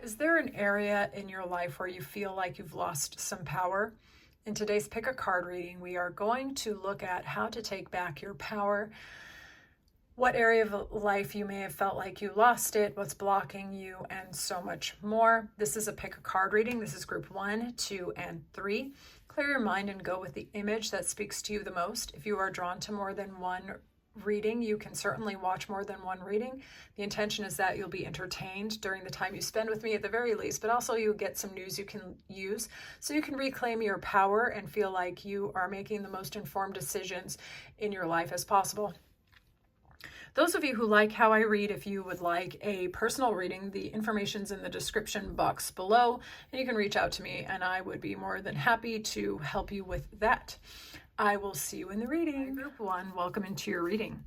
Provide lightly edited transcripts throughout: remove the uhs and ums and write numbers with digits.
Is there an area in your life where you feel like you've lost some power? In today's Pick a Card reading, we are going to look at how to take back your power, what area of life you may have felt like you lost it, what's blocking you, and so much more. This is a Pick a Card reading. This is group 1, 2, and 3. Clear your mind and go with the image that speaks to you the most. If you are drawn to more than one reading, you can certainly watch more than one reading. The intention is that you'll be entertained during the time you spend with me at the very least, but also you'll get some news you can use so you can reclaim your power and feel like you are making the most informed decisions in your life as possible. Those of you who like how I read, if you would like a personal reading, the information's in the description box below, and you can reach out to me and I would be more than happy to help you with that. I will see you in the reading. Group 1, welcome into your reading.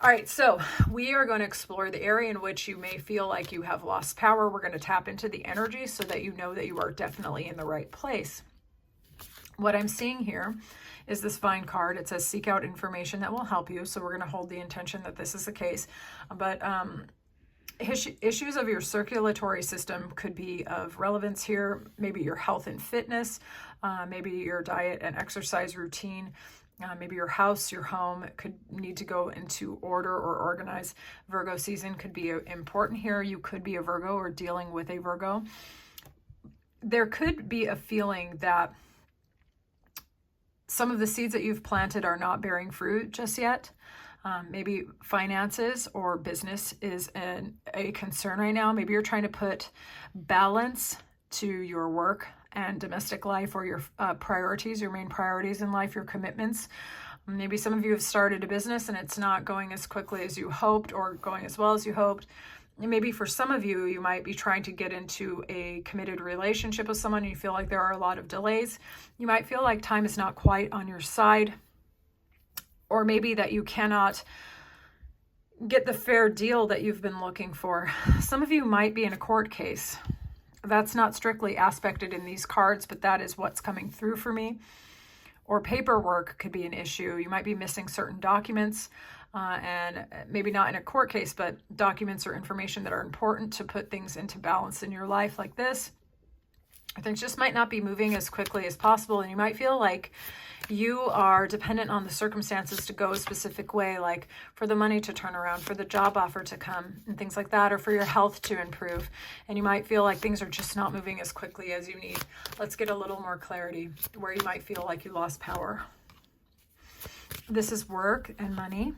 All right, so we are going to explore the area in which you may feel like you have lost power. We're going to tap into the energy so that you know that you are definitely in the right place. What I'm seeing here is this fine card. It says seek out information that will help you. So we're going to hold the intention that this is the case. But issues of your circulatory system could be of relevance here. Maybe your health and fitness, maybe your diet and exercise routine, maybe your house, your home could need to go into order or organize. Virgo season could be important here. You could be a Virgo or dealing with a Virgo. There could be a feeling that some of the seeds that you've planted are not bearing fruit just yet. Maybe finances or business is a concern right now. Maybe you're trying to put balance to your work and domestic life, or your priorities, your main priorities in life, your commitments. Maybe some of you have started a business and it's not going as quickly as you hoped or going as well as you hoped. And maybe for some of you, you might be trying to get into a committed relationship with someone and you feel like there are a lot of delays. You might feel like time is not quite on your side, or maybe that you cannot get the fair deal that you've been looking for. Some of you might be in a court case. That's not strictly aspected in these cards, but that is what's coming through for me. Or paperwork could be an issue. You might be missing certain documents, and maybe not in a court case, but documents or information that are important to put things into balance in your life like this. Things just might not be moving as quickly as possible, and you might feel like you are dependent on the circumstances to go a specific way, like for the money to turn around, for the job offer to come, and things like that, or for your health to improve. And you might feel like things are just not moving as quickly as you need. Let's get a little more clarity where you might feel like you lost power. This is work and money.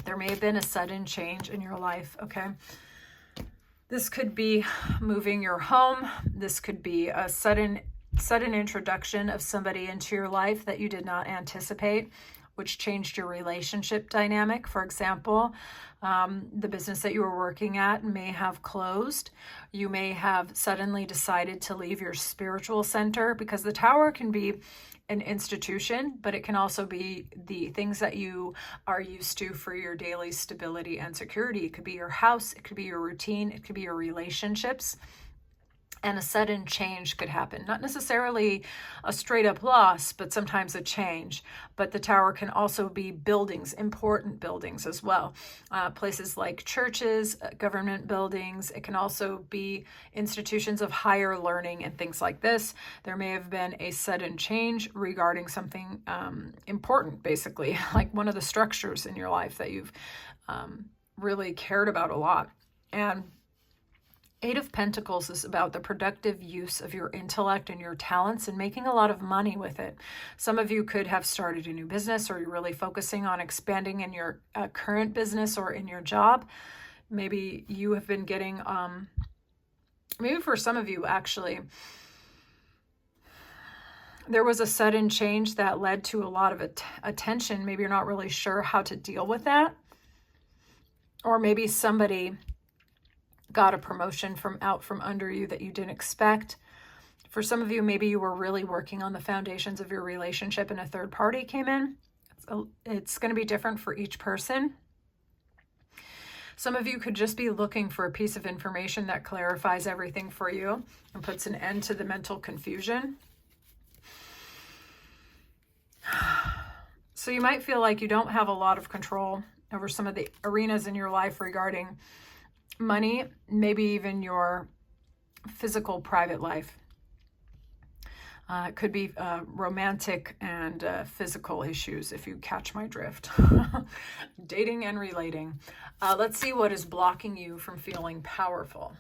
There may have been a sudden change in your life, okay? This could be moving your home. This could be a sudden introduction of somebody into your life that you did not anticipate, which changed your relationship dynamic. For example, the business that you were working at may have closed. You may have suddenly decided to leave your spiritual center, because the Tower can be an institution, but it can also be the things that you are used to for your daily stability and security. It could be your house, it could be your routine, it could be your relationships. And a sudden change could happen. Not necessarily a straight up loss, but sometimes a change. But the Tower can also be buildings, important buildings as well. Places like churches, government buildings. It can also be institutions of higher learning and things like this. There may have been a sudden change regarding something important, basically, like one of the structures in your life that you've really cared about a lot. And Eight of Pentacles is about the productive use of your intellect and your talents and making a lot of money with it. Some of you could have started a new business, or you're really focusing on expanding in your current business or in your job. Maybe you have been getting, maybe for some of you actually, there was a sudden change that led to a lot of attention. Maybe you're not really sure how to deal with that. Or maybe somebody got a promotion from out from under you that you didn't expect. For some of you, maybe you were really working on the foundations of your relationship and a third party came in. It's going to be different for each person. Some of you could just be looking for a piece of information that clarifies everything for you and puts an end to the mental confusion. So you might feel like you don't have a lot of control over some of the arenas in your life regarding money, maybe even your physical private life. It could be romantic and physical issues, if you catch my drift. Dating and relating. Let's see what is blocking you from feeling powerful.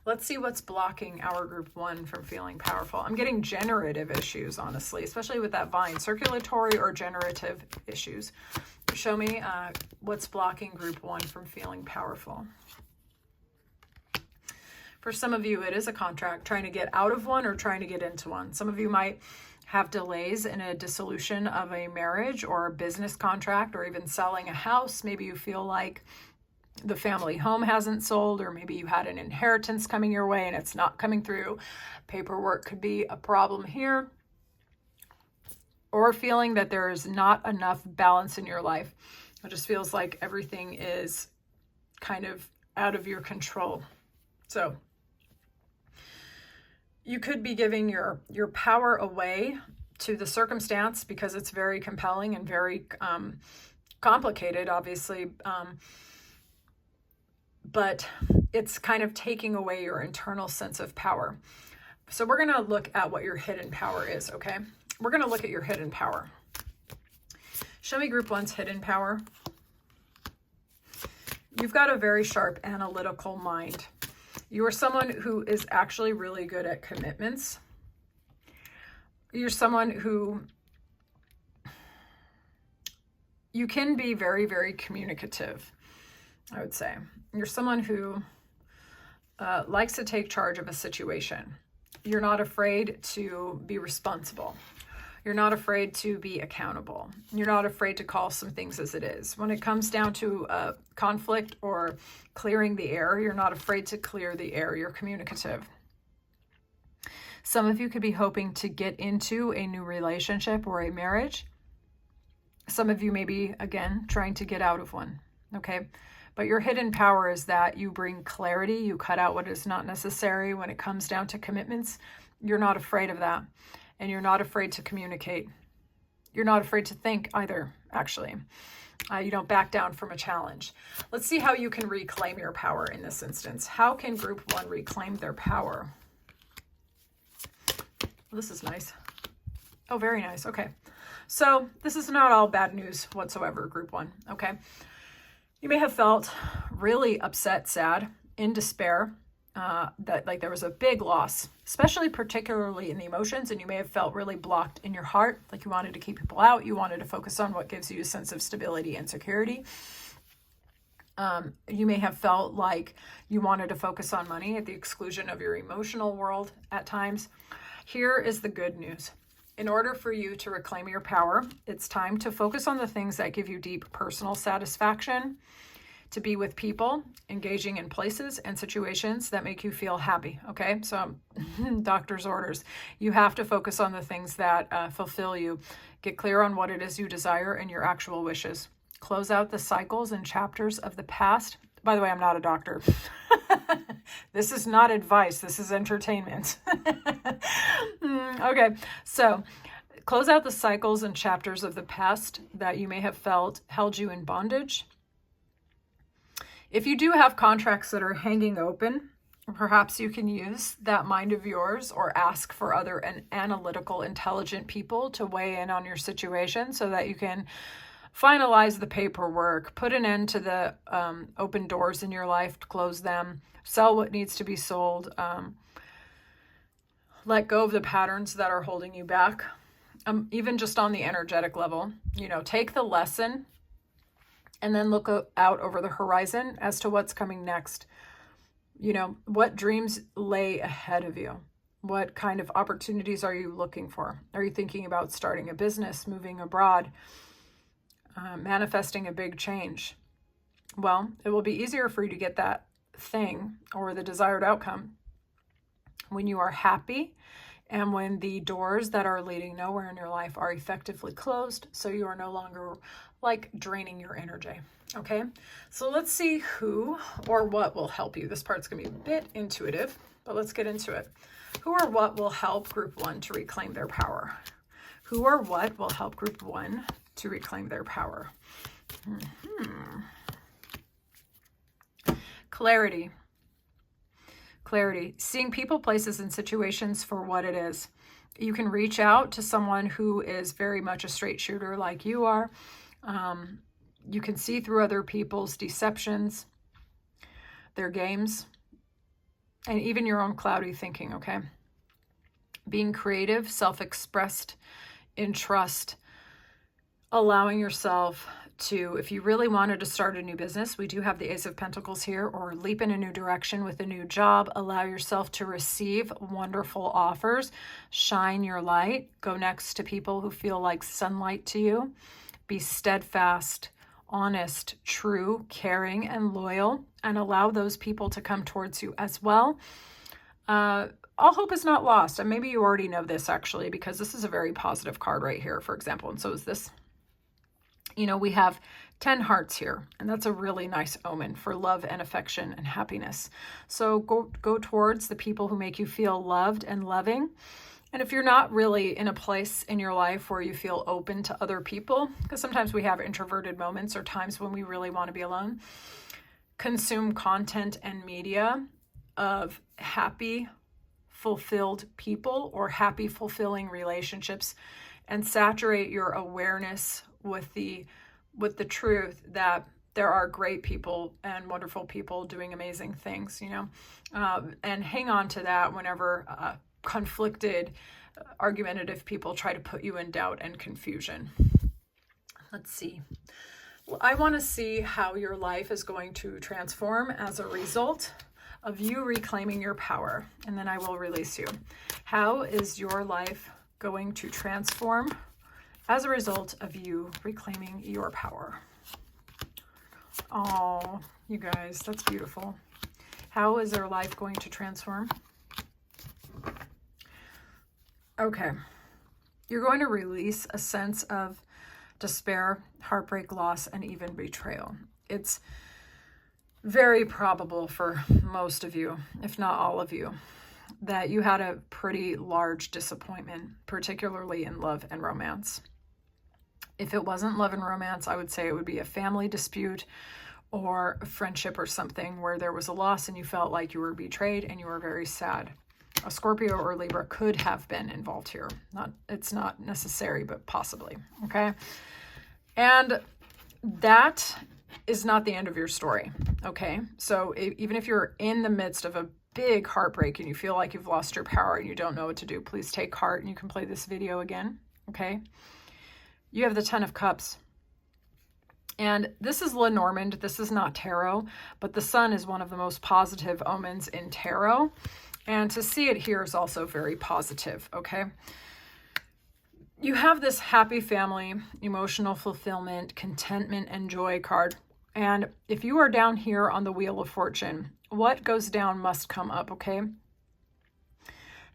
Let's see what's blocking our group 1 from feeling powerful. I'm getting generative issues, honestly, especially with that vine. Circulatory or generative issues. Show me what's blocking group 1 from feeling powerful. For some of you, it is a contract, trying to get out of one or trying to get into one. Some of you might have delays in a dissolution of a marriage or a business contract, or even selling a house. Maybe you feel like the family home hasn't sold, or maybe you had an inheritance coming your way and it's not coming through. Paperwork could be a problem here. Or feeling that there is not enough balance in your life. It just feels like everything is kind of out of your control. So you could be giving your power away to the circumstance because it's very compelling and very complicated, obviously. But it's kind of taking away your internal sense of power. So we're going to look at what your hidden power is, okay? We're going to look at your hidden power. Show me group 1's hidden power. You've got a very sharp analytical mind. You are someone who is actually really good at commitments. You're someone who you can be very, very communicative, I would say. You're someone who likes to take charge of a situation. You're not afraid to be responsible. You're not afraid to be accountable. You're not afraid to call some things as it is. When it comes down to conflict or clearing the air, you're not afraid to clear the air. You're communicative. Some of you could be hoping to get into a new relationship or a marriage. Some of you may be, again, trying to get out of one, okay? But your hidden power is that you bring clarity. You cut out what is not necessary when it comes down to commitments. You're not afraid of that. And you're not afraid to communicate. You're not afraid to think either, actually. You don't back down from a challenge. Let's see how you can reclaim your power in this instance. How can group 1 reclaim their power? Well, this is nice. Oh, very nice. Okay. So this is not all bad news whatsoever, group 1. Okay. You may have felt really upset, sad, in despair, that like there was a big loss, especially particularly in the emotions, and you may have felt really blocked in your heart, like you wanted to keep people out, you wanted to focus on what gives you a sense of stability and security. You may have felt like you wanted to focus on money at the exclusion of your emotional world at times. Here is the good news. In order for you to reclaim your power, it's time to focus on the things that give you deep personal satisfaction, to be with people, engaging in places and situations that make you feel happy, okay? So doctor's orders. You have to focus on the things that fulfill you. Get clear on what it is you desire and your actual wishes. Close out the cycles and chapters of the past. By the way, I'm not a doctor. This is not advice. This is entertainment. Okay, so close out the cycles and chapters of the past that you may have felt held you in bondage. If you do have contracts that are hanging open, perhaps you can use that mind of yours or ask for other analytical, intelligent people to weigh in on your situation so that you can finalize the paperwork, put an end to the open doors in your life, close them, sell what needs to be sold, let go of the patterns that are holding you back, even just on the energetic level. You know, take the lesson and then look out over the horizon as to what's coming next. You know, what dreams lay ahead of you? What kind of opportunities are you looking for? Are you thinking about starting a business, moving abroad, manifesting a big change? Well, it will be easier for you to get that thing or the desired outcome when you are happy and when the doors that are leading nowhere in your life are effectively closed, so you are no longer like draining your energy. Okay, so let's see who or what will help you. This part's gonna be a bit intuitive, but let's get into it. Who or what will help group 1 to reclaim their power? Who or what will help group 1 to reclaim their power? Clarity. Clarity. Seeing people, places, and situations for what it is. You can reach out to someone who is very much a straight shooter like you are. You can see through other people's deceptions, their games, and even your own cloudy thinking, okay? Being creative, self-expressed, in trust, allowing yourself to, if you really wanted to start a new business, we do have the Ace of Pentacles here, or leap in a new direction with a new job, allow yourself to receive wonderful offers, shine your light, go next to people who feel like sunlight to you, be steadfast, honest, true, caring, and loyal, and allow those people to come towards you as well. All hope is not lost. And maybe you already know this actually, because this is a very positive card right here, for example, and so is this. You know, we have 10 hearts here, and that's a really nice omen for love and affection and happiness. So go towards the people who make you feel loved and loving. And if you're not really in a place in your life where you feel open to other people, because sometimes we have introverted moments or times when we really want to be alone, consume content and media of happy, fulfilled people or happy, fulfilling relationships, and saturate your awareness with the truth that there are great people and wonderful people doing amazing things, you know, and hang on to that whenever conflicted, argumentative people try to put you in doubt and confusion. Let's see. Well, I want to see how your life is going to transform as a result of you reclaiming your power, and then I will release you. How is your life going to transform as a result of you reclaiming your power? Oh, you guys, that's beautiful. How is their life going to transform? Okay. You're going to release a sense of despair, heartbreak, loss, and even betrayal. It's very probable for most of you, if not all of you, that you had a pretty large disappointment, particularly in love and romance. If it wasn't love and romance, I would say it would be a family dispute or a friendship or something where there was a loss and you felt like you were betrayed and you were very sad. A Scorpio or Libra could have been involved here. It's not necessary, but possibly, okay? And that is not the end of your story, okay? So even if you're in the midst of a big heartbreak and you feel like you've lost your power and you don't know what to do, please take heart and you can play this video again, okay? You have the 10 of Cups. And this is Lenormand. This is not tarot, but the sun is one of the most positive omens in tarot. And to see it here is also very positive, okay? You have this happy family, emotional fulfillment, contentment, and joy card. And if you are down here on the Wheel of Fortune, what goes down must come up, okay?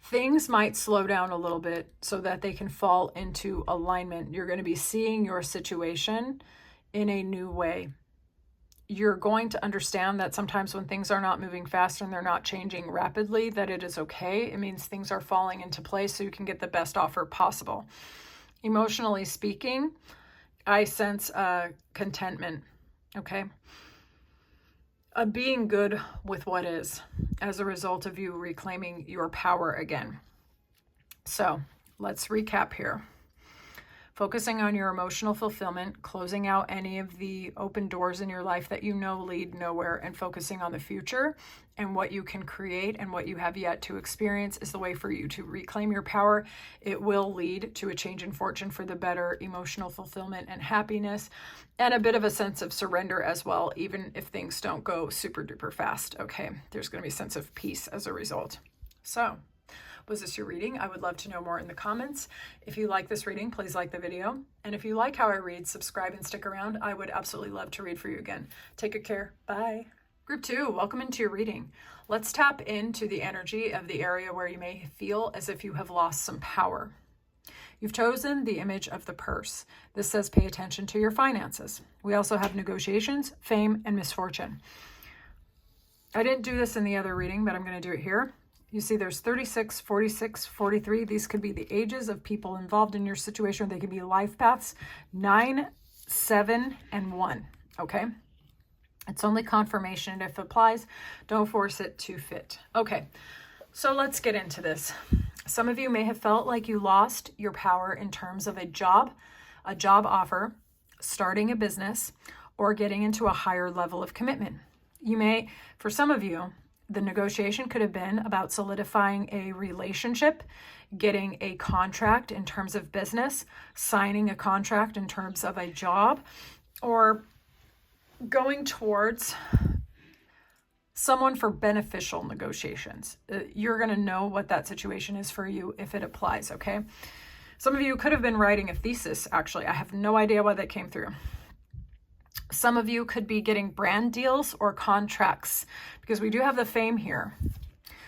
Things might slow down a little bit so that they can fall into alignment. You're going to be seeing your situation in a new way. You're going to understand that sometimes when things are not moving fast and they're not changing rapidly, that it is okay. It means things are falling into place so you can get the best offer possible. Emotionally speaking, I sense contentment, okay? Being good with what is as a result of you reclaiming your power again. So let's recap here. Focusing on your emotional fulfillment, closing out any of the open doors in your life that you know lead nowhere, and focusing on the future and what you can create and what you have yet to experience is the way for you to reclaim your power. It will lead to a change in fortune for the better, emotional fulfillment and happiness, and a bit of a sense of surrender as well, even if things don't go super duper fast, okay? There's going to be a sense of peace as a result. So, was this your reading? I would love to know more in the comments. If you like this reading, please like the video. And if you like how I read, subscribe and stick around. I would absolutely love to read for you again. Take good care. Bye. Group 2, welcome into your reading. Let's tap into the energy of the area where you may feel as if you have lost some power. You've chosen the image of the purse. This says pay attention to your finances. We also have negotiations, fame, and misfortune. I didn't do this in the other reading, but I'm going to do it here. You see there's 36, 46, 43. These could be the ages of people involved in your situation. They could be life paths, 9, 7, and 1, okay? It's only confirmation. If it applies, don't force it to fit. Okay, so let's get into this. Some of you may have felt like you lost your power in terms of a job offer, starting a business, or getting into a higher level of commitment. For some of you, the negotiation could have been about solidifying a relationship, getting a contract in terms of business, signing a contract in terms of a job, or going towards someone for beneficial negotiations. You're going to know what that situation is for you if it applies, okay? Some of you could have been writing a thesis, actually. I have no idea why that came through. Some of you could be getting brand deals or contracts, because we do have the fame here.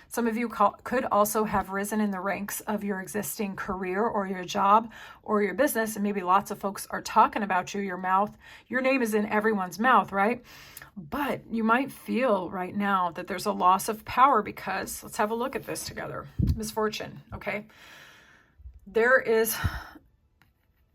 Some of you could also have risen in the ranks of your existing career or your job or your business, and maybe lots of folks are talking about you. Your name is in everyone's mouth, right? But you might feel right now that there's a loss of power because, let's have a look at this together. Misfortune, okay? There is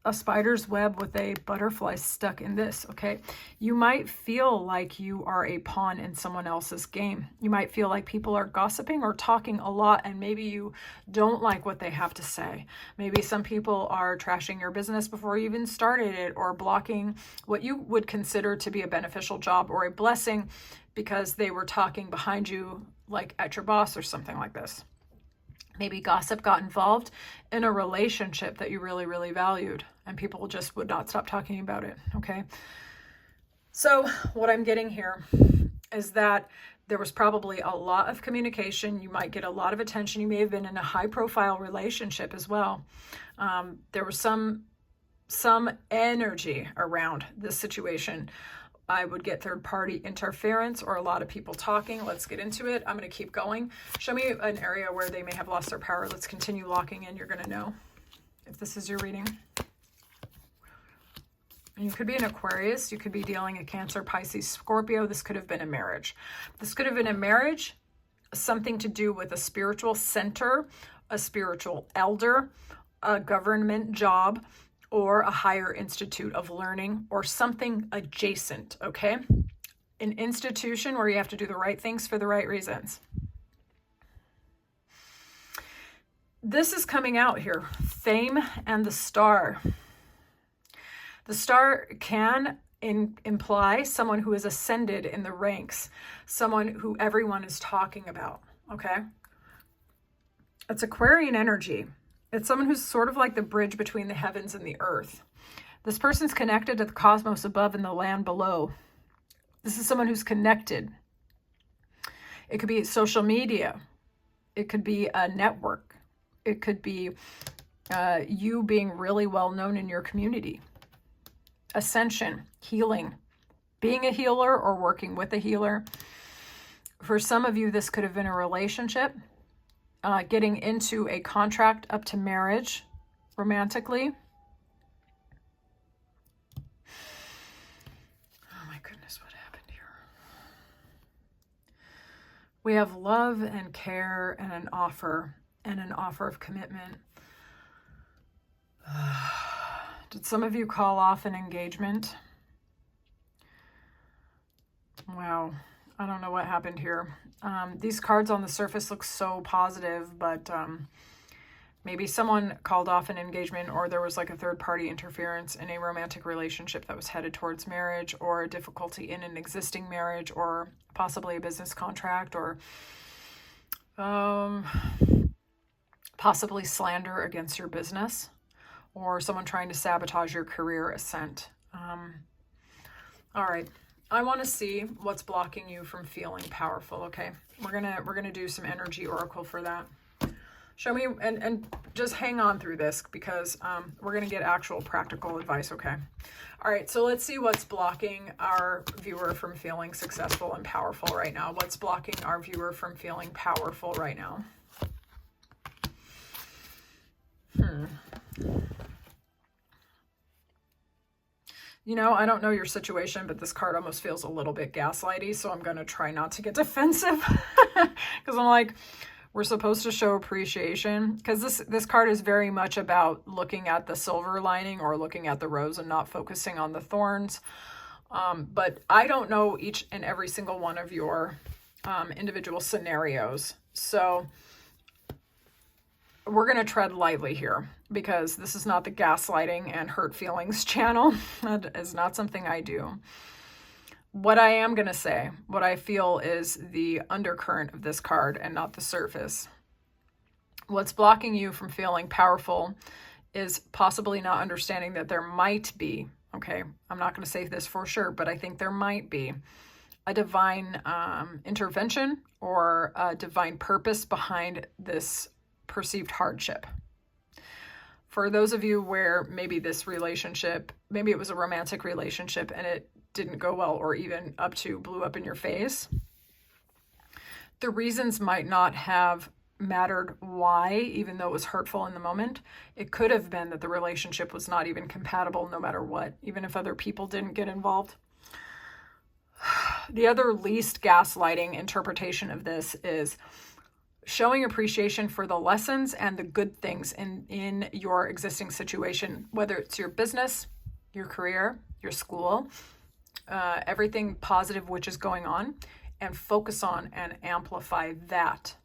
a spider's web with a butterfly stuck in this, okay? You might feel like you are a pawn in someone else's game. You might feel like people are gossiping or talking a lot, and maybe you don't like what they have to say. Maybe some people are trashing your business before you even started it, or blocking what you would consider to be a beneficial job or a blessing because they were talking behind you, like at your boss or something like this. Maybe gossip got involved in a relationship that you really, really valued, and people just would not stop talking about it, okay? So what I'm getting here is that there was probably a lot of communication. You might get a lot of attention. You may have been in a high-profile relationship as well. There was some energy around this situation. I would get third-party interference or a lot of people talking. Let's get into it. I'm going to keep going. Show me an area where they may have lost their power. Let's continue locking in. You're going to know if this is your reading. You could be an Aquarius. You could be dealing a Cancer, Pisces, Scorpio. This could have been a marriage. This could have been a marriage, something to do with a spiritual center, a spiritual elder, a government job, or a higher institute of learning, or something adjacent, okay? An institution where you have to do the right things for the right reasons. This is coming out here. Fame and the star. The star can imply someone who is ascended in the ranks, someone who everyone is talking about, okay? It's Aquarian energy. It's someone who's sort of like the bridge between the heavens and the earth. This person's connected to the cosmos above and the land below. This is someone who's connected. It could be social media. It could be a network. It could be you being really well known in your community. Ascension, healing, being a healer or working with a healer. For some of you, this could have been a relationship. Getting into a contract up to marriage romantically. Oh my goodness, what happened here? We have love and care and an offer of commitment. Did some of you call off an engagement? Wow. I don't know what happened here. These cards on the surface look so positive, but maybe someone called off an engagement, or there was like a third-party interference in a romantic relationship that was headed towards marriage, or a difficulty in an existing marriage, or possibly a business contract, or possibly slander against your business, or someone trying to sabotage your career ascent. All right. I want to see what's blocking you from feeling powerful, okay? We're gonna do some energy oracle for that. Show me, and just hang on through this, because we're gonna get actual practical advice, okay? All right, so let's see what's blocking our viewer from feeling successful and powerful right now. What's blocking our viewer from feeling powerful right now? You know, I don't know your situation, but this card almost feels a little bit gaslighty, so I'm going to try not to get defensive, because I'm like, we're supposed to show appreciation, because this card is very much about looking at the silver lining or looking at the rose and not focusing on the thorns. But I don't know each and every single one of your individual scenarios. So we're going to tread lightly here, because this is not the gaslighting and hurt feelings channel. That is not something I do. What I am going to say, what I feel is the undercurrent of this card and not the surface. What's blocking you from feeling powerful is possibly not understanding that there might be, okay, I'm not going to say this for sure, but I think there might be a divine intervention or a divine purpose behind this perceived hardship. For those of you where maybe this relationship, maybe it was a romantic relationship and it didn't go well, or even up to blew up in your face, the reasons might not have mattered why, even though it was hurtful in the moment. It could have been that the relationship was not even compatible no matter what, even if other people didn't get involved. The other least gaslighting interpretation of this is showing appreciation for the lessons and the good things in your existing situation, whether it's your business, your career, your school, everything positive which is going on, and focus on and amplify that.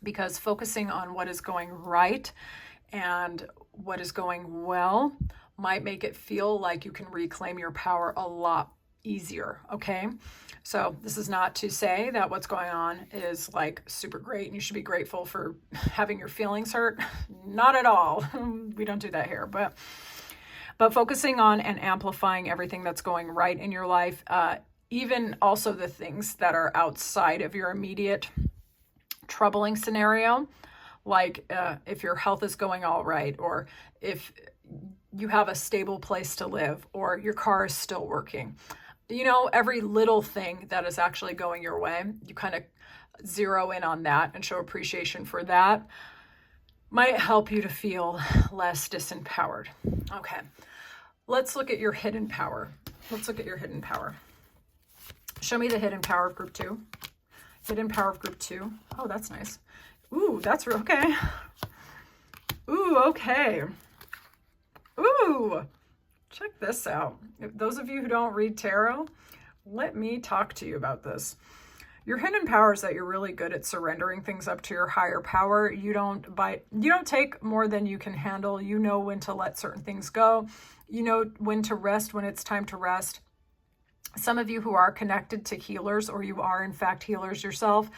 Because focusing on what is going right and what is going well might make it feel like you can reclaim your power a lot easier, okay? So this is not to say that what's going on is like super great and you should be grateful for having your feelings hurt. Not at all. We don't do that here, but focusing on and amplifying everything that's going right in your life, even also the things that are outside of your immediate troubling scenario, like if your health is going all right, or if you have a stable place to live, or your car is still working. You know, every little thing that is actually going your way, you kind of zero in on that and show appreciation for that, might help you to feel less disempowered. Okay, let's look at your hidden power. Let's look at your hidden power. Show me the hidden power of group 2. Hidden power of group 2. Oh, that's nice. Ooh, that's okay. Ooh, okay. Ooh, check this out. If those of you who don't read tarot, let me talk to you about this. Your hidden power is that you're really good at surrendering things up to your higher power. You don't take more than you can handle. You know when to let certain things go. You know when to rest, when it's time to rest. Some of you who are connected to healers, or you are in fact healers yourself,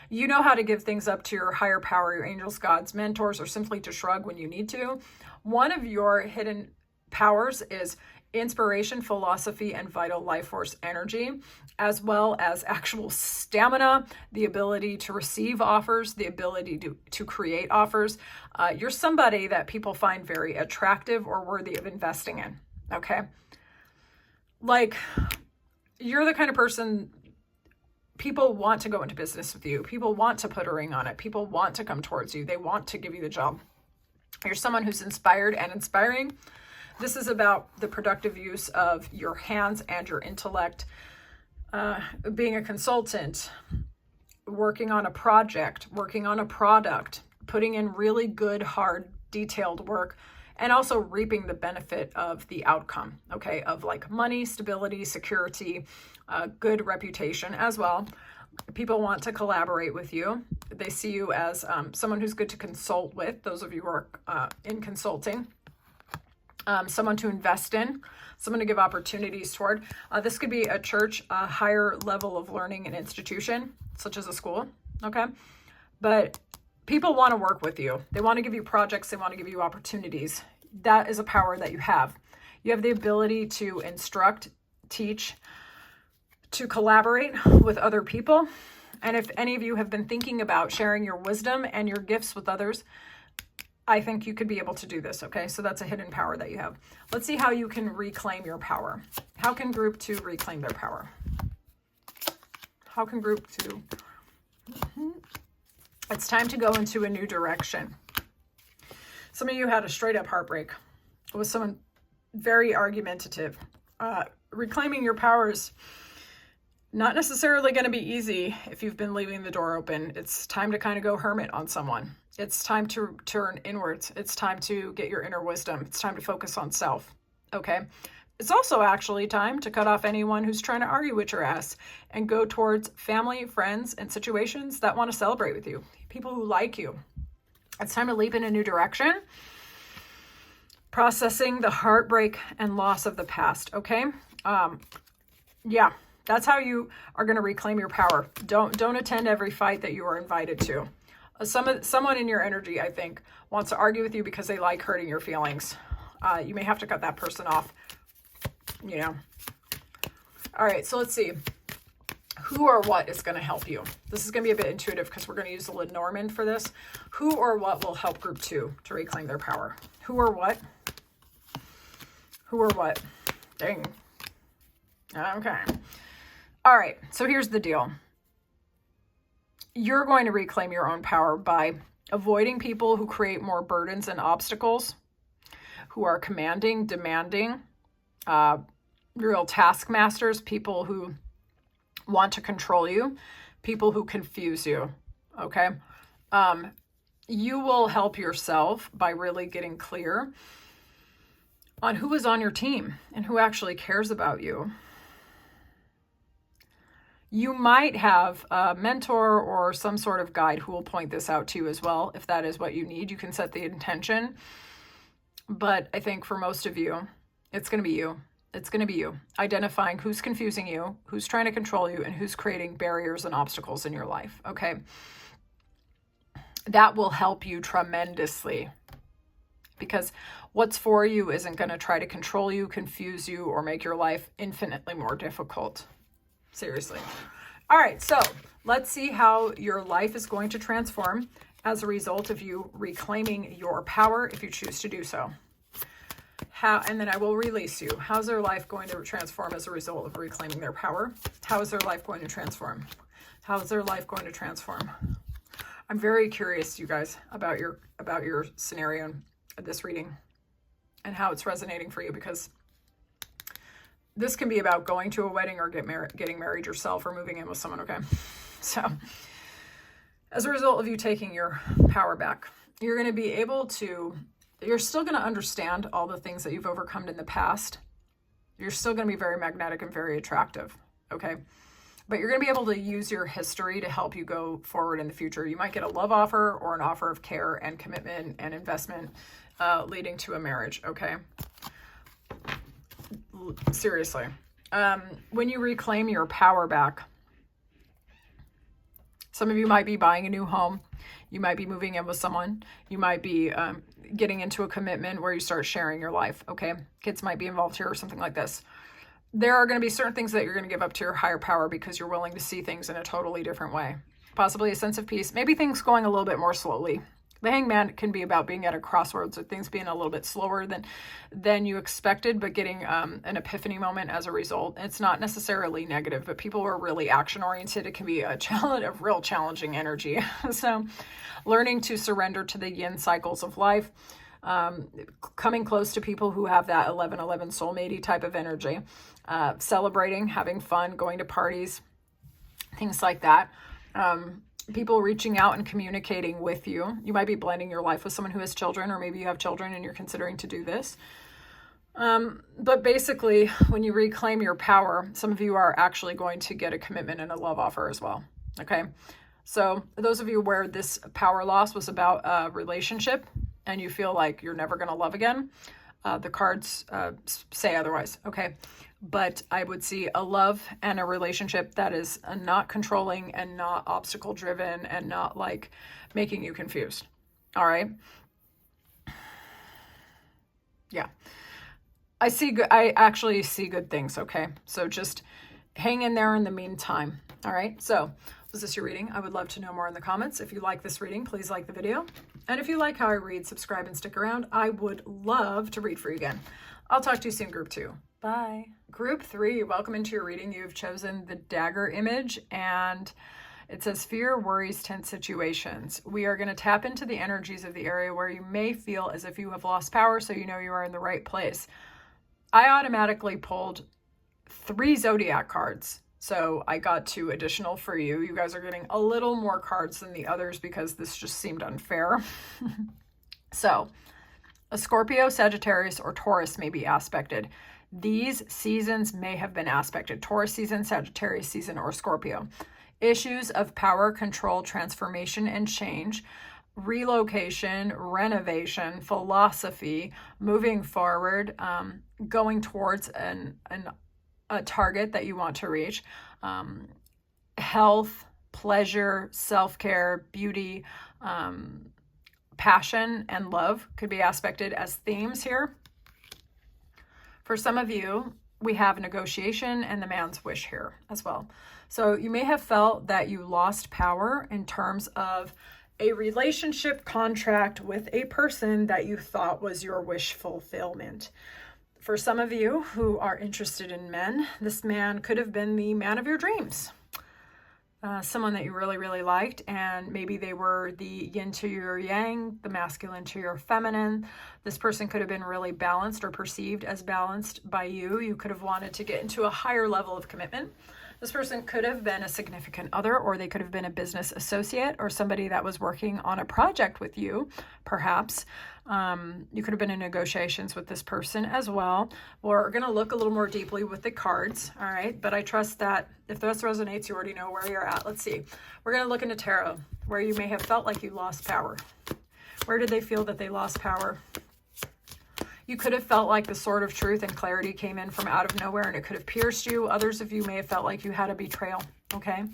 you know how to give things up to your higher power, your angels, gods, mentors, or simply to shrug when you need to. One of your hidden powers is inspiration, philosophy, and vital life force energy, as well as actual stamina, the ability to receive offers, the ability to create offers. You're somebody that people find very attractive or worthy of investing in, okay? Like, you're the kind of person people want to go into business with you. People want to put a ring on it. People want to come towards you. They want to give you the job. You're someone who's inspired and inspiring. This is about the productive use of your hands and your intellect, being a consultant, working on a project, working on a product, putting in really good, hard, detailed work, and also reaping the benefit of the outcome, okay, of like money, stability, security, good reputation as well. People want to collaborate with you. They see you as someone who's good to consult with, those of you who are in consulting. Someone to invest in, someone to give opportunities toward. This could be a church, a higher level of learning, an institution, such as a school, okay? But people want to work with you. They want to give you projects. They want to give you opportunities. That is a power that you have. You have the ability to instruct, teach, to collaborate with other people. And if any of you have been thinking about sharing your wisdom and your gifts with others, I think you could be able to do this, okay? So that's a hidden power that you have. Let's see how you can reclaim your power. How can group 2 reclaim their power? How can group 2? It's time to go into a new direction. Some of you had a straight up heartbreak with someone very argumentative. Reclaiming your power is not necessarily going to be easy if you've been leaving the door open. It's time to kind of go hermit on someone. It's time to turn inwards. It's time to get your inner wisdom. It's time to focus on self, okay? It's also actually time to cut off anyone who's trying to argue with your ass and go towards family, friends, and situations that want to celebrate with you, people who like you. It's time to leap in a new direction, processing the heartbreak and loss of the past, okay? Yeah, that's how you are going to reclaim your power. Don't attend every fight that you are invited to. Someone in your energy, I think, wants to argue with you because they like hurting your feelings. You may have to cut that person off. You know. All right, so let's see. Who or what is going to help you? This is going to be a bit intuitive because we're going to use the Lenormand for this. Who or what will help group 2 to reclaim their power? Who or what? Who or what? Dang. Okay. All right, so here's the deal. You're going to reclaim your own power by avoiding people who create more burdens and obstacles, who are commanding, demanding, real taskmasters, people who want to control you, people who confuse you, okay? You will help yourself by really getting clear on who is on your team and who actually cares about you. You might have a mentor or some sort of guide who will point this out to you as well. If that is what you need, you can set the intention. But I think for most of you, it's going to be you. It's going to be you identifying who's confusing you, who's trying to control you, and who's creating barriers and obstacles in your life. Okay. That will help you tremendously, because what's for you isn't going to try to control you, confuse you, or make your life infinitely more difficult. Seriously. All right. So let's see how your life is going to transform as a result of you reclaiming your power, if you choose to do so. And then I will release you. How's their life going to transform as a result of reclaiming their power? How is their life going to transform? How is their life going to transform? I'm very curious, you guys, about your scenario of this reading and how it's resonating for you, because this can be about going to a wedding or getting married yourself or moving in with someone, okay? So as a result of you taking your power back, you're going to be able to, you're still going to understand all the things that you've overcome in the past. You're still going to be very magnetic and very attractive, okay? But you're going to be able to use your history to help you go forward in the future. You might get a love offer or an offer of care and commitment and investment leading to a marriage, okay? Seriously. When you reclaim your power back, some of you might be buying a new home. You might be moving in with someone. You might be getting into a commitment where you start sharing your life, okay? Kids might be involved here or something like this. There are going to be certain things that you're going to give up to your higher power because you're willing to see things in a totally different way. Possibly a sense of peace. Maybe things going a little bit more slowly. The Hangman can be about being at a crossroads, or things being a little bit slower than you expected, but getting an epiphany moment as a result. It's not necessarily negative, but people who are really action-oriented, it can be a real challenging energy. So learning to surrender to the yin cycles of life, coming close to people who have that 11-11 soulmate type of energy, celebrating, having fun, going to parties, things like that. People reaching out and communicating with you. You might be blending your life with someone who has children, or maybe you have children and you're considering to do this. But basically, when you reclaim your power, some of you are actually going to get a commitment and a love offer as well. Okay. So those of you where this power loss was about a relationship and you feel like you're never going to love again, the cards say otherwise. Okay. But I would see a love and a relationship that is not controlling and not obstacle driven and not like making you confused. All right. Yeah. I actually see good things. Okay. So just hang in there in the meantime. All right. So was this your reading? I would love to know more in the comments. If you like this reading, please like the video. And if you like how I read, subscribe and stick around. I would love to read for you again. I'll talk to you soon, Group 2. Bye. Group 3, welcome into your reading. You've chosen the dagger image, and it says fear, worries, tense situations. We are going to tap into the energies of the area where you may feel as if you have lost power, so you know you are in the right place. I automatically pulled 3 zodiac cards, so I got 2 additional for you. You guys are getting a little more cards than the others because this just seemed unfair. So a Scorpio, Sagittarius, or Taurus may be aspected. These seasons may have been aspected: Taurus season, Sagittarius season, or Scorpio. Issues of power, control, transformation, and change, relocation, renovation, philosophy, moving forward, going towards a target that you want to reach, health, pleasure, self-care, beauty, passion, and love could be aspected as themes here. For some of you, we have negotiation and the man's wish here as well. So you may have felt that you lost power in terms of a relationship contract with a person that you thought was your wish fulfillment. For some of you who are interested in men, this man could have been the man of your dreams. Someone that you really, really liked, and maybe they were the yin to your yang, the masculine to your feminine. This person could have been really balanced or perceived as balanced by you. You could have wanted to get into a higher level of commitment. This person could have been a significant other, or they could have been a business associate or somebody that was working on a project with you, perhaps. You could have been in negotiations with this person as well. We're going to look a little more deeply with the cards, all right? But I trust that if this resonates, you already know where you're at. Let's see. We're going to look into tarot, where you may have felt like you lost power. Where did they feel that they lost power? You could have felt like the sword of truth and clarity came in from out of nowhere and it could have pierced you. Others of you may have felt like you had a betrayal, okay?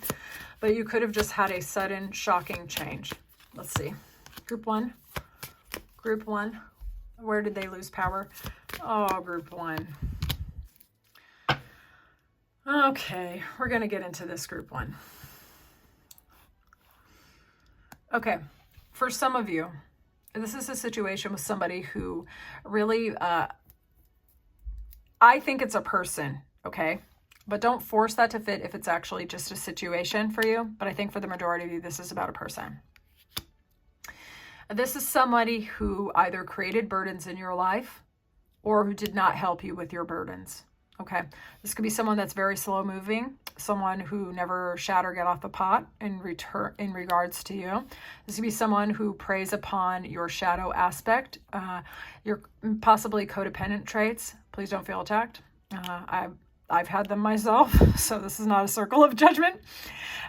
But you could have just had a sudden, shocking change. Let's see. Group one. Group one. Where did they lose power? Oh, group one. Okay, we're going to get into this group one. Okay, for some of you, this is a situation with somebody who really, I think it's a person, okay? But don't force that to fit if it's actually just a situation for you. But I think for the majority of you, this is about a person. This is somebody who either created burdens in your life or who did not help you with your burdens. Okay, this could be someone that's very slow moving, someone who never shat or get off the pot in regards to you. This could be someone who preys upon your shadow aspect, your possibly codependent traits. Please don't feel attacked. I've had them myself, so this is not a circle of judgment.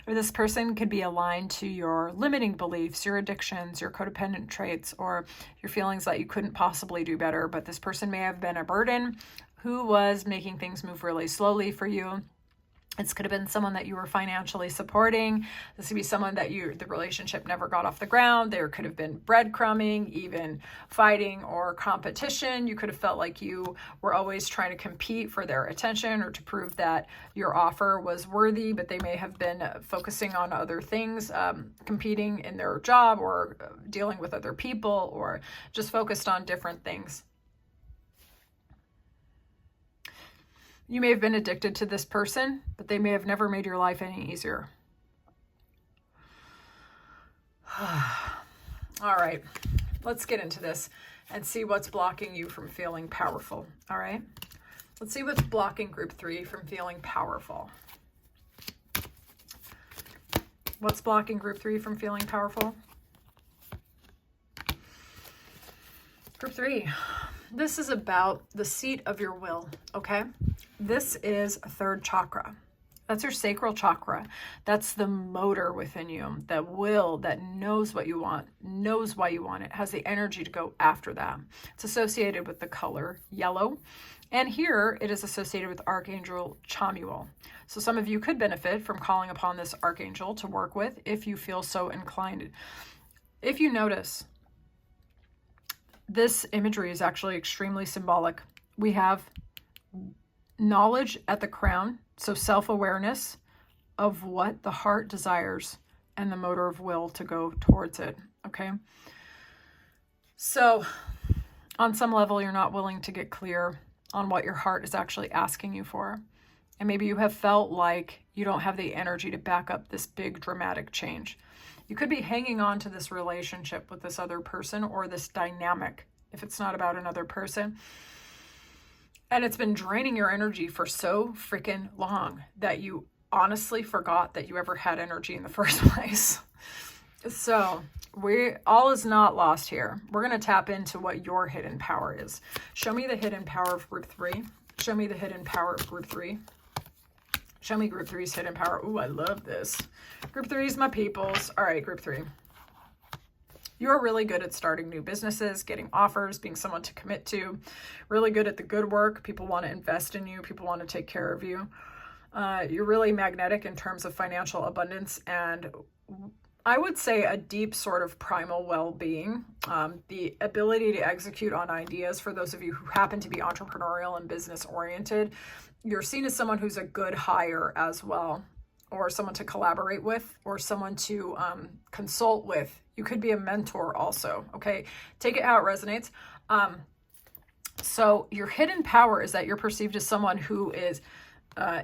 Or this person could be aligned to your limiting beliefs, your addictions, your codependent traits, or your feelings that you couldn't possibly do better. But this person may have been a burden who was making things move really slowly for you. This could have been someone that you were financially supporting. This could be someone that the relationship never got off the ground. There could have been breadcrumbing, even fighting or competition. You could have felt like you were always trying to compete for their attention or to prove that your offer was worthy, but they may have been focusing on other things, competing in their job or dealing with other people or just focused on different things. You may have been addicted to this person, but they may have never made your life any easier. All right, let's get into this and see what's blocking you from feeling powerful. All right, let's see what's blocking group 3 from feeling powerful. What's blocking group 3 from feeling powerful? Group 3, this is about the seat of your will, okay? This is third chakra. That's your sacral chakra. That's the motor within you, that will, that knows what you want, knows why you want it, has the energy to go after that. It's associated with the color yellow. And here it is associated with Archangel Chamuel. So some of you could benefit from calling upon this archangel to work with if you feel so inclined. If you notice, this imagery is actually extremely symbolic. We have knowledge at the crown, so self-awareness of what the heart desires and the motor of will to go towards it, okay? So on some level, you're not willing to get clear on what your heart is actually asking you for. And maybe you have felt like you don't have the energy to back up this big dramatic change. You could be hanging on to this relationship with this other person or this dynamic, if it's not about another person. And it's been draining your energy for so freaking long that you honestly forgot that you ever had energy in the first place. So all is not lost here. We're going to tap into what your hidden power is. Show me the hidden power of group 3 Show me the hidden power of group 3. Show me group 3's hidden power. Ooh, I love this. Group 3 is my peoples. All right, group 3. You're really good at starting new businesses, getting offers, being someone to commit to, really good at the good work. People want to invest in you. People want to take care of you. You're really magnetic in terms of financial abundance and I would say a deep sort of primal well-being, the ability to execute on ideas. For those of you who happen to be entrepreneurial and business oriented, you're seen as someone who's a good hire as well, or someone to collaborate with, or someone to consult with. You could be a mentor also, okay? Take it how it resonates. So your hidden power is that you're perceived as someone who is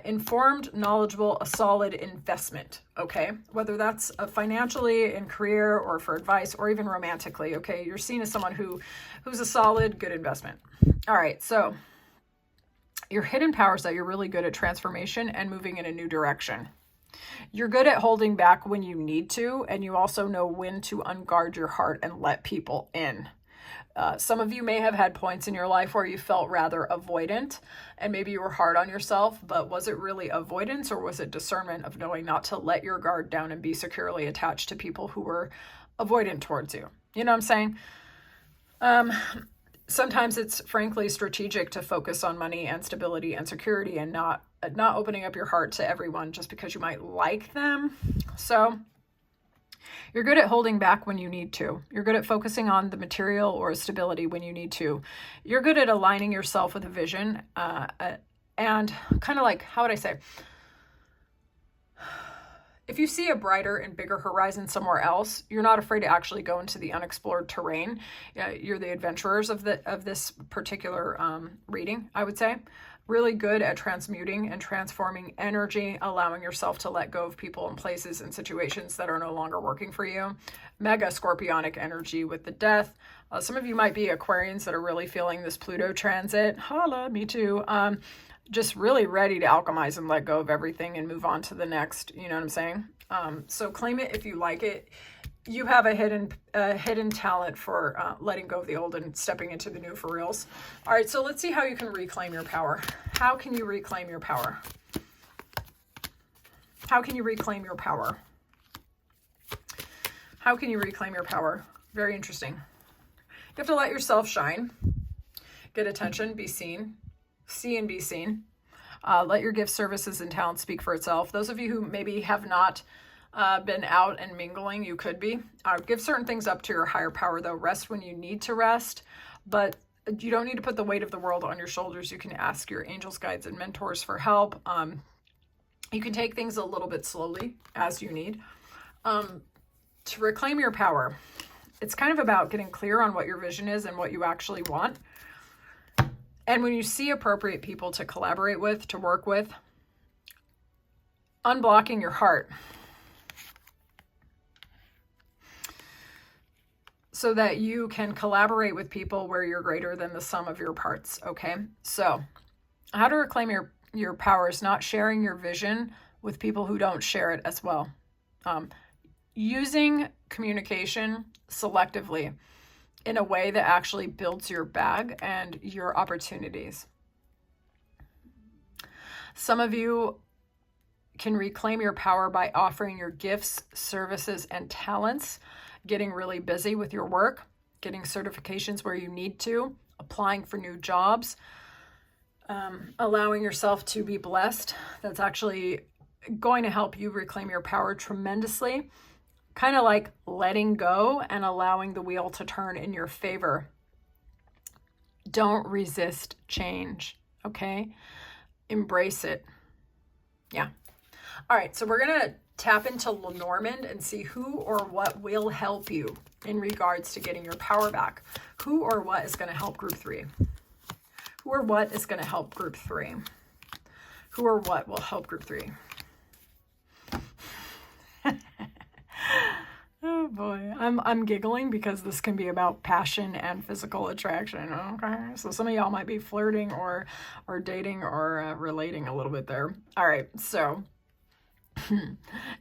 informed, knowledgeable, a solid investment, okay? Whether that's financially, in career, or for advice, or even romantically, okay? You're seen as someone who's a solid, good investment. All right, so your hidden power is that you're really good at transformation and moving in a new direction. You're good at holding back when you need to, and you also know when to unguard your heart and let people in. Some of you may have had points in your life where you felt rather avoidant and maybe you were hard on yourself, but was it really avoidance or was it discernment of knowing not to let your guard down and be securely attached to people who were avoidant towards you? You know what I'm saying? Sometimes it's frankly strategic to focus on money and stability and security and not opening up your heart to everyone just because you might like them. So you're good at holding back when you need to. You're good at focusing on the material or stability when you need to. You're good at aligning yourself with a vision and kind of like, how would I say? If you see a brighter and bigger horizon somewhere else, you're not afraid to actually go into the unexplored terrain. You're the adventurers of this particular reading, I would say. Really good at transmuting and transforming energy, allowing yourself to let go of people and places and situations that are no longer working for you. Mega scorpionic energy with the death. Some of you might be Aquarians that are really feeling this Pluto transit. Holla, me too. Just really ready to alchemize and let go of everything and move on to the next. You know what I'm saying? So claim it if you like it. You have a hidden talent for letting go of the old and stepping into the new for reals. All right, so let's see how you can reclaim your power. How can you reclaim your power? How can you reclaim your power? How can you reclaim your power? Very interesting. You have to let yourself shine, get attention, be seen, see and be seen. Let your gifts, services, and talents speak for itself. Those of you who maybe have not been out and mingling, you could be. Give certain things up to your higher power, though. Rest when you need to rest, but you don't need to put the weight of the world on your shoulders. You can ask your angels, guides, and mentors for help. You can take things a little bit slowly as you need. To reclaim your power, it's kind of about getting clear on what your vision is and what you actually want. And when you see appropriate people to collaborate with, to work with, unblocking your heart so that you can collaborate with people where you're greater than the sum of your parts, okay? So how to reclaim your power is not sharing your vision with people who don't share it as well. Using communication selectively in a way that actually builds your bag and your opportunities. Some of you can reclaim your power by offering your gifts, services, and talents, getting really busy with your work, getting certifications where you need to, applying for new jobs, allowing yourself to be blessed. That's actually going to help you reclaim your power tremendously. Kind of like letting go and allowing the wheel to turn in your favor. Don't resist change, okay? Embrace it. Yeah. All right, so we're going to tap into Lenormand and see who or what will help you in regards to getting your power back. Who or what is going to help group 3? Who or what is going to help group 3? Who or what will help group 3? Oh boy, I'm giggling because this can be about passion and physical attraction. Okay, so some of y'all might be flirting or dating or relating a little bit there. All right, so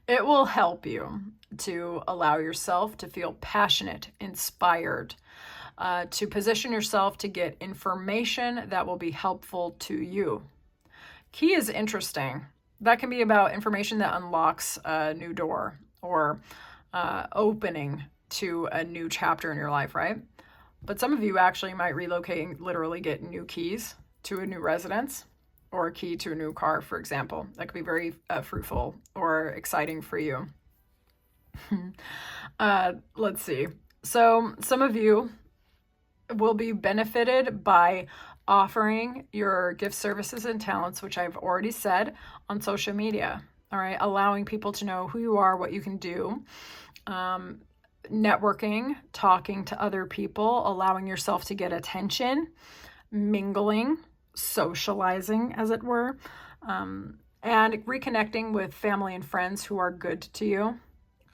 it will help you to allow yourself to feel passionate, inspired, to position yourself to get information that will be helpful to you. Key is interesting. That can be about information that unlocks a new door or opening to a new chapter in your life, right? But some of you actually might relocate and literally get new keys to a new residence or a key to a new car, for example. That could be very fruitful or exciting for you. Let's see. So some of you will be benefited by offering your gift services and talents, which I've already said, on social media. All right, allowing people to know who you are, what you can do, networking, talking to other people, allowing yourself to get attention, mingling, socializing, as it were, and reconnecting with family and friends who are good to you,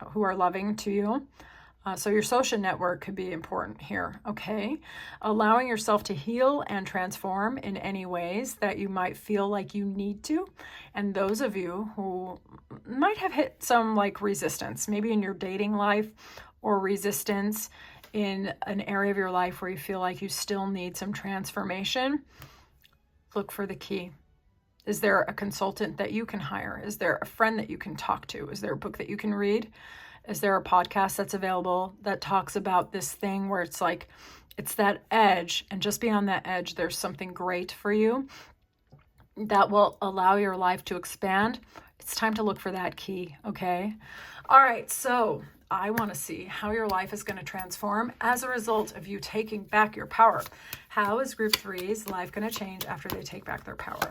who are loving to you. So your social network could be important here, okay? Allowing yourself to heal and transform in any ways that you might feel like you need to. And those of you who might have hit some like resistance, maybe in your dating life, or resistance in an area of your life where you feel like you still need some transformation, look for the key. Is there a consultant that you can hire? Is there a friend that you can talk to? Is there a book that you can read? Is there a podcast that's available that talks about this thing where it's like, it's that edge, and just beyond that edge, there's something great for you that will allow your life to expand? It's time to look for that key, okay? All right, so I want to see how your life is going to transform as a result of you taking back your power. How is group 3's life going to change after they take back their power?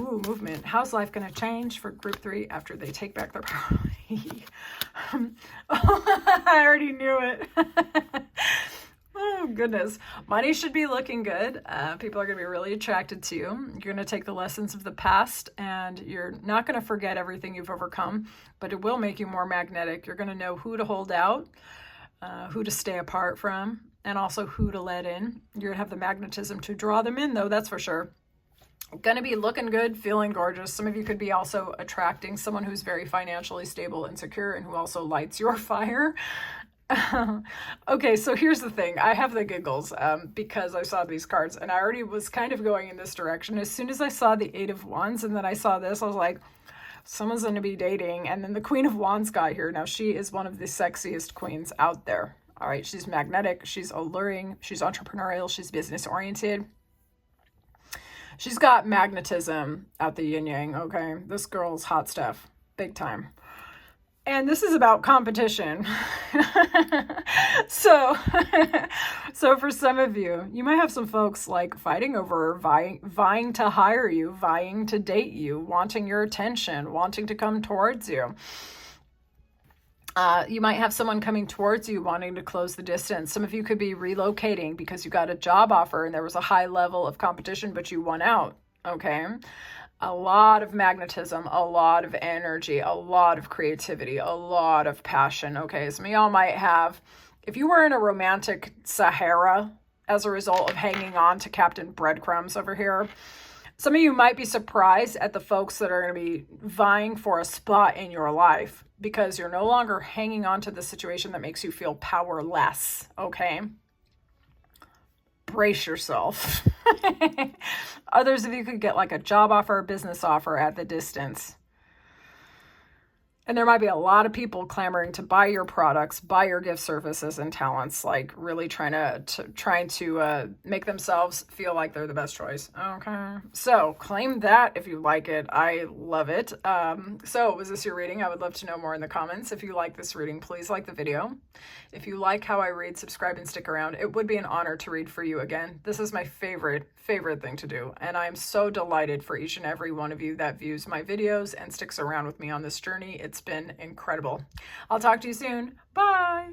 Ooh, movement. How's life going to change for group 3 after they take back their power? I already knew it. Oh, goodness. Money should be looking good. People are going to be really attracted to you. You're going to take the lessons of the past, and you're not going to forget everything you've overcome, but it will make you more magnetic. You're going to know who to hold out, who to stay apart from, and also who to let in. You're going to have the magnetism to draw them in, though, that's for sure. Going to be looking good, feeling gorgeous. Some of you could be also attracting someone who's very financially stable and secure and who also lights your fire. Okay, so here's the thing. I have the giggles because I saw these cards and I already was kind of going in this direction. As soon as I saw the 8 of Wands and then I saw this, I was like, someone's going to be dating. And then the Queen of Wands got here. Now, she is one of the sexiest queens out there. All right, she's magnetic, she's alluring, she's entrepreneurial, she's business oriented. She's got magnetism at the yin yang, okay? This girl's hot stuff, big time. And this is about competition. So for some of you, you might have some folks like fighting over, vying to hire you, vying to date you, wanting your attention, wanting to come towards you. You might have someone coming towards you wanting to close the distance. Some of you could be relocating because you got a job offer and there was a high level of competition, but you won out, okay? A lot of magnetism, a lot of energy, a lot of creativity, a lot of passion, okay? Some of y'all might have, if you were in a romantic Sahara as a result of hanging on to Captain Breadcrumbs over here, some of you might be surprised at the folks that are going to be vying for a spot in your life because you're no longer hanging on to the situation that makes you feel powerless, okay? Brace yourself. Others of you could get like a job offer, a business offer at the distance. And there might be a lot of people clamoring to buy your products, buy your gift services and talents, like really trying to make themselves feel like they're the best choice. Okay, so claim that if you like it. I love it. So was this your reading? I would love to know more in the comments. If you like this reading, please like the video. If you like how I read, subscribe and stick around. It would be an honor to read for you again. This is my favorite thing to do. And I'm so delighted for each and every one of you that views my videos and sticks around with me on this journey. It's been incredible. I'll talk to you soon. Bye.